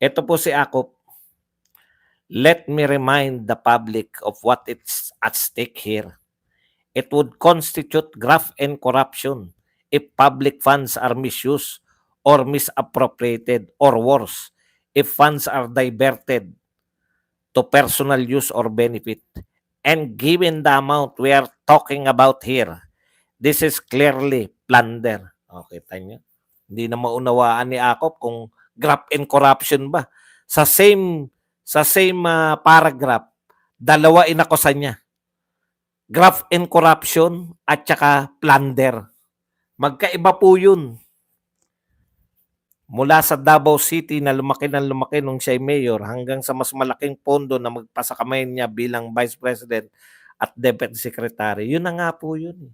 Ito po si Akop. Let me remind the public of what is at stake here. It would constitute graft and corruption if public funds are misused or misappropriated, or worse, if funds are diverted to personal use or benefit. And given the amount we are talking about here, this is clearly plunder. Okay, tanyo. Hindi na maunawaan ni Akop kung graft and corruption ba. Sa same paragraph, dalawa inakusan niya. Graft and corruption at saka plunder. Magkaiba po yun. Mula sa Davao City na lumaki ng lumaki nung siya'y mayor hanggang sa mas malaking pondo na magpasakamay niya bilang Vice President at Deputy Secretary. Yun na nga po yun.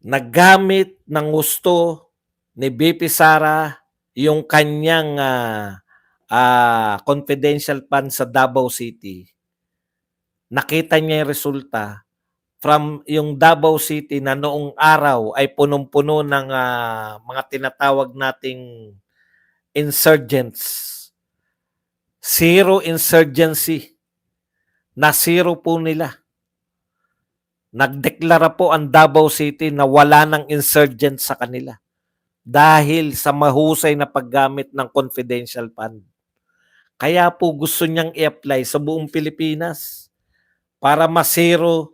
Naggamit ng gusto ni BP Sara yung kanyang confidential fund sa Davao City. Nakita niya yung resulta from yung Davao City na noong araw ay punong-puno ng mga tinatawag nating insurgents. Zero insurgency. Na zero po nila. Nagdeklara po ang Davao City na wala ng insurgents sa kanila dahil sa mahusay na paggamit ng confidential fund. Kaya po gusto niyang i-apply sa buong Pilipinas para masero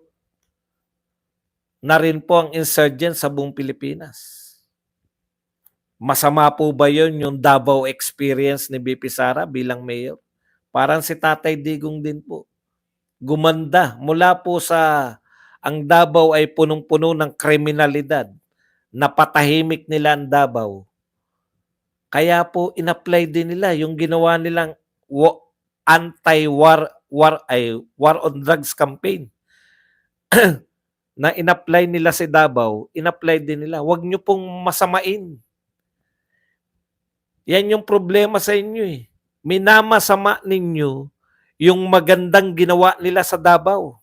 na rin po ang insurgents sa buong Pilipinas. Masama po ba yun yung Davao experience ni BP Sara bilang mayor? Parang si Tatay Digong din po. Gumanda mula po sa ang Davao ay punong-puno ng kriminalidad. Napatahimik nila ang Davao. Kaya po in-apply din nila yung ginawa nilang anti-war war on drugs campaign. Na in-apply nila si Davao, in-apply din nila. Huwag nyo pong masamain. Yan yung problema sa inyo eh. Minamasama ninyo yung magandang ginawa nila sa Davao.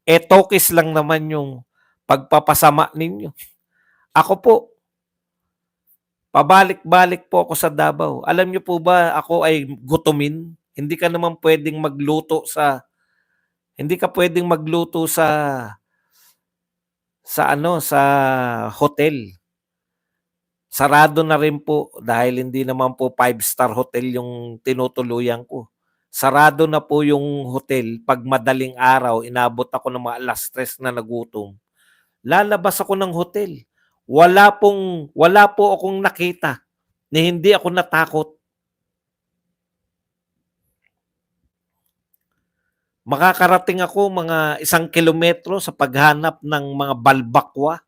Tokis lang naman yung pagpapasama ninyo. Ako po, pabalik-balik po ako sa Davao. Alam niyo po ba ako ay gutumin? Hindi ka pwedeng magluto sa hotel. Sarado na rin po dahil hindi naman po 5-star hotel yung tinutuluyan ko. Sarado na po yung hotel pag madaling araw, inabot ako ng mga alas 3 na nagutom. Lalabas ako ng hotel. Wala po akong nakita na hindi ako natakot. Makakarating ako mga 1 kilometro sa paghanap ng mga balbakwa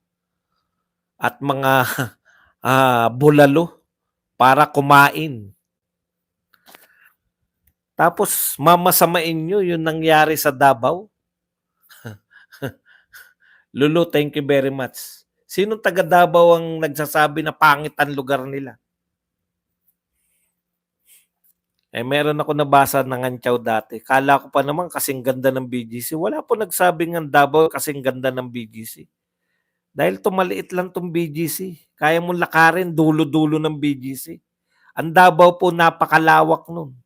at mga bulalo para kumain. Tapos mamasamain nyo yung nangyari sa Davao. Lulu, thank you very much. Sino taga Davao ang nagsasabi na pangit ang lugar nila? Meron ako nabasa ng Antyaw dati. Kala ko pa naman kasing ganda ng BGC. Wala po nagsabing ang Davao kasing ganda ng BGC. Dahil maliit lang tong BGC. Kaya mong lakarin dulo-dulo ng BGC. Ang Davao po napakalawak nun.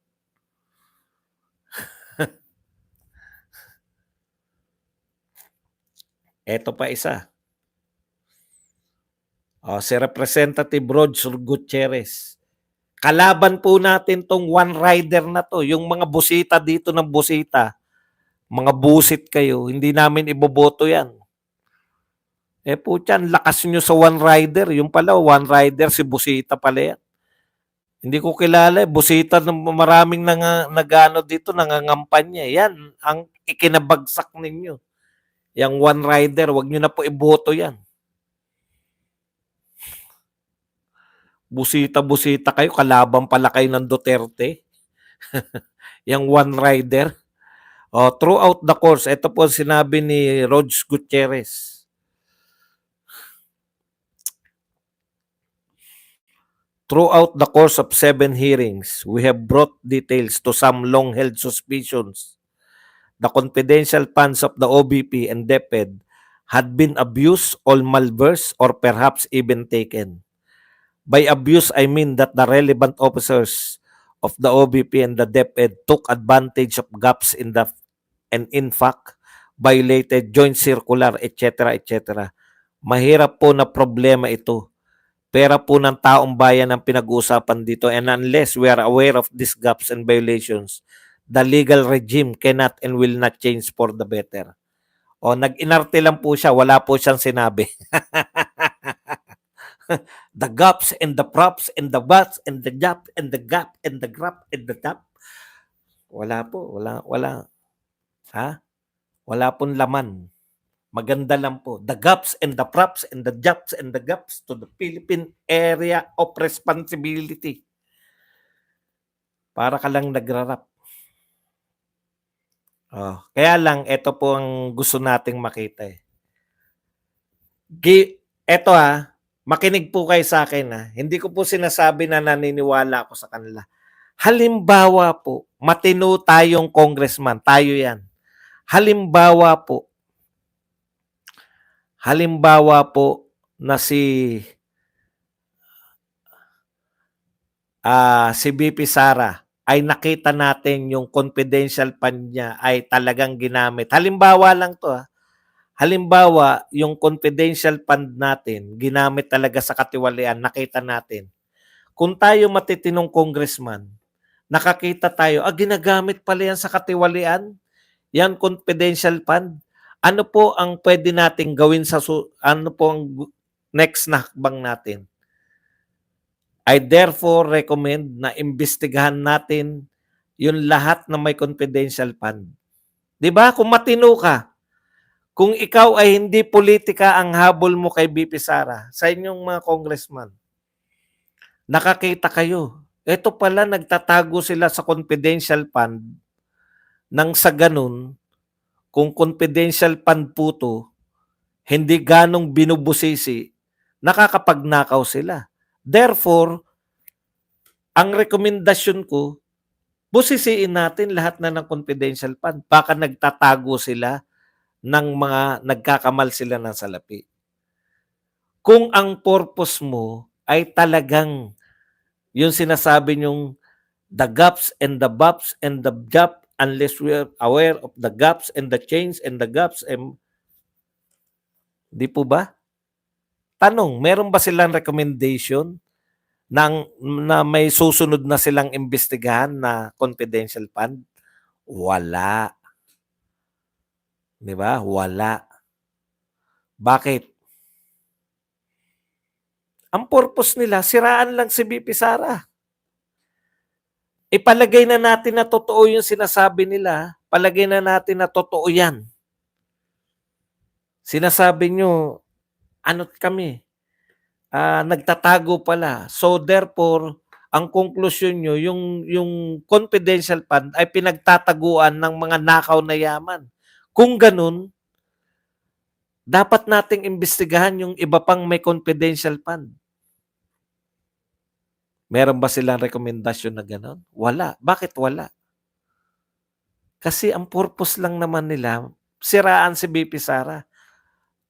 Eto pa isa. Si Representative Rog Gutierrez. Kalaban po natin tong one rider na to. Yung mga busita dito ng busita. Mga busit kayo. Hindi namin iboboto yan. Po tiyan, lakas nyo sa one rider. Yung pala, one rider, si busita pala yan. Hindi ko kilala. Busita ng maraming nagano dito, nangangampanya. Yan ang ikinabagsak ninyo. Yang one rider, wag nyo na po iboto yan. Busita-busita kayo, kalaban pala kayo ng Duterte. Yang one rider. Throughout the course, ito po sinabi ni Rog Gutierrez. Throughout the course of 7 hearings, we have brought details to some long-held suspicions. The confidential funds of the OBP and DepEd had been abused or malversed or perhaps even taken. By abuse, I mean that the relevant officers of the OBP and the DepEd took advantage of gaps in the and in fact violated joint circular, etc., etc. Mahirap po na problema ito. Pera po ng taong bayan ang pinag-uusapan dito, and unless we are aware of these gaps and violations, the legal regime cannot and will not change for the better. O, nag-inarte lang po siya, wala po siyang sinabi. The gaps and the props and the bats and the gap and the gap and the grap and the gap. Wala po, wala. Ha? Wala pong laman. Maganda lang po. The gaps and the props and the gaps and the gaps to the Philippine area of responsibility. Para ka lang nagrarap. Oh, kaya lang, ito po ang gusto nating makita eh. Ito makinig po kayo sa akin Hindi ko po sinasabi na naniniwala ako sa kanila. Halimbawa po, matino tayong congressman, tayo yan. Halimbawa po na si BP Sara ay nakita natin yung confidential fund niya ay talagang ginamit. Halimbawa lang to Halimbawa, yung confidential fund natin, ginamit talaga sa katiwalian, nakita natin. Kung tayo matitinong congressman, nakakita tayo, ginagamit pala yan sa katiwalian, yan confidential fund. Ano po ang pwede nating gawin ano po ang next na hakbang natin? I therefore recommend na imbestigahan natin yung lahat na may confidential fund. 'Di ba? Kung matino ka, kung ikaw ay hindi politika ang habol mo kay BP Sara, sa inyong mga congressman, nakakita kayo, ito pala nagtatago sila sa confidential fund nang sa ganun, kung confidential fund po to, hindi ganong binubusisi, nakakapagnakaw sila. Therefore, ang rekomendasyon ko, busisiin natin lahat na ng confidential fund. Baka nagtatago sila ng mga nagkakamal sila ng salapi. Kung ang purpose mo ay talagang yung sinasabi nyong the gaps and the bops and the gap, unless we are aware of the gaps and the change and the gaps, di po ba? Tanong, meron ba silang recommendation na may susunod na silang imbestigahan na confidential fund? Wala. Di ba? Wala. Bakit? Ang purpose nila, siraan lang si BP Sara. Ipalagay na natin na totoo yung sinasabi nila. Palagay na natin na totoo yan. Sinasabi nyo, kami? Nagtatago pala. So therefore, ang konklusyon nyo, yung confidential fund ay pinagtataguan ng mga nakaw na yaman. Kung ganun, dapat nating imbestigahan yung iba pang may confidential fund. Meron ba silang rekomendasyon na gano'n? Wala. Bakit wala? Kasi ang purpose lang naman nila, siraan si BP Sara.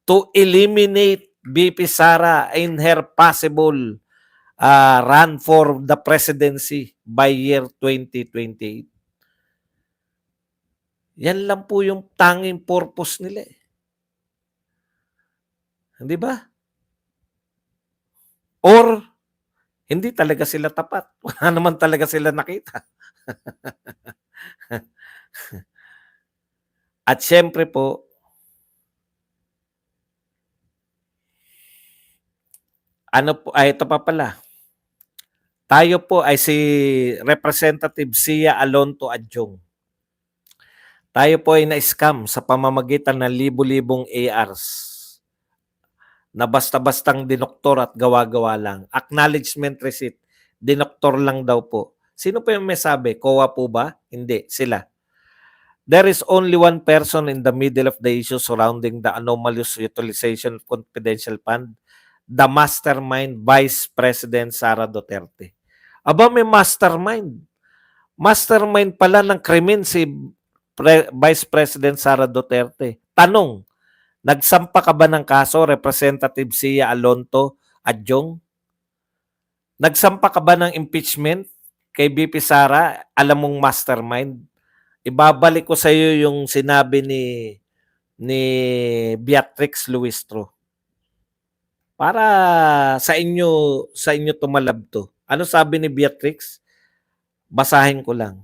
To eliminate BP Sara in her possible run for the presidency by year 2028. Yan lang po yung tanging purpose nila. Hindi ba? Or hindi talaga sila tapat. Wala naman talaga sila nakita. At syempre po, ito pa pala. Tayo po ay si Representative Sia Alonto Adjong. Tayo po ay na-scam sa pamamagitan ng libo-libong ARs na basta-bastang dinoktor at gawa-gawa lang. Acknowledgement receipt, dinoktor lang daw po. Sino po yung may sabi? COA po ba? Hindi, sila. There is only one person in the middle of the issue surrounding the anomalous utilization of confidential fund, the mastermind Vice President Sara Duterte. Aba, may mastermind. Mastermind pala ng krimen si Vice President Sara Duterte. Tanong, nagsampa ka ba ng kaso, Representative Sia Alonto Adjong? Nagsampa ka ba ng impeachment kay VP Sara? Alam mong mastermind? Ibabalik ko sa iyo yung sinabi ni Beatrix Luistro. Para sa inyo tumalab to. Ano sabi ni Beatrix? Basahin ko lang.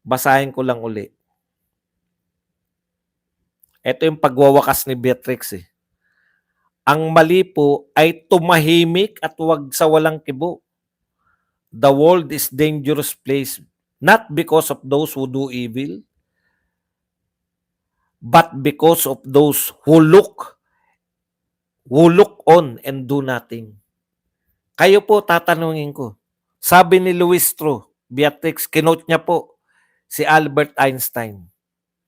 Basahin ko lang uli. Ito yung pagwawakas ni Beatrix eh. Ang mali po ay tumahimik at huwag sa walang kibo. The world is dangerous place not because of those who do evil, but because of those who look on and do nothing. Kayo po tatanungin ko. Sabi ni Luistro, Beatrix, kinote niya po si Albert Einstein.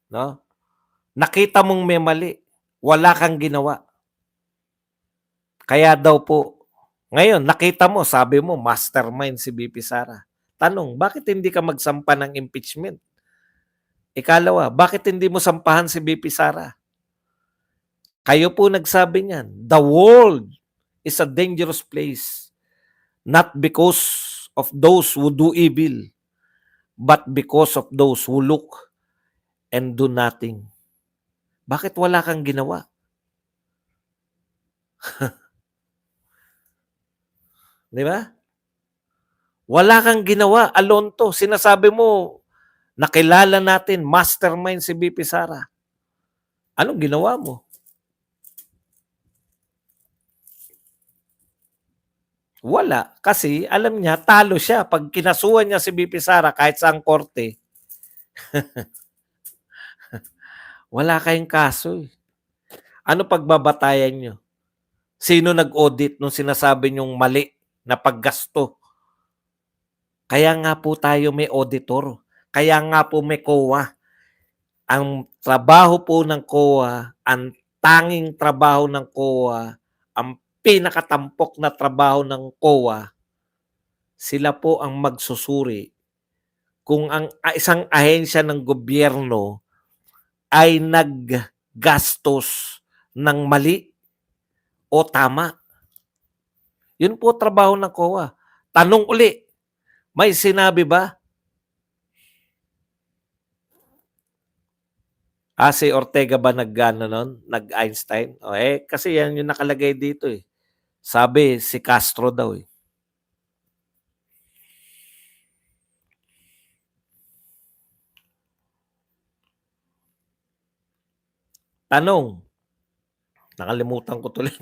No? Nakita mong may mali, wala kang ginawa. Kaya daw po, ngayon nakita mo, sabi mo, mastermind si VP Sara. Tanong, bakit hindi ka magsampa ng impeachment? Ikalawa, bakit hindi mo sampahan si VP Sara? Kayo po nagsabi niyan, the world is a dangerous place. Not because of those who do evil, but because of those who look and do nothing. Bakit wala kang ginawa? Di ba? Wala kang ginawa, alone to. Sinasabi mo, nakilala natin, mastermind si VP Sara. Anong ginawa mo? Wala. Kasi alam niya, talo siya. Pag kinasuhan niya si VP Sara kahit sa korte, wala kayong kaso. Ano pagbabatayan niyo? Sino nag-audit nung sinasabi niyong mali na paggasto? Kaya nga po tayo may auditor. Kaya nga po may COA. Ang trabaho po ng COA, ang tanging trabaho ng COA, ang pinakatampok na trabaho ng COA, sila po ang magsusuri kung ang isang ahensya ng gobyerno ay naggastos ng mali o tama. Yun po trabaho ng COA. Tanong uli, may sinabi ba? Si Ortega ba nag-ano nun? Nag-Einstein? Kasi yan yung nakalagay dito eh. Sabi, si Castro daw eh. Tanong, nakalimutan ko tuloy.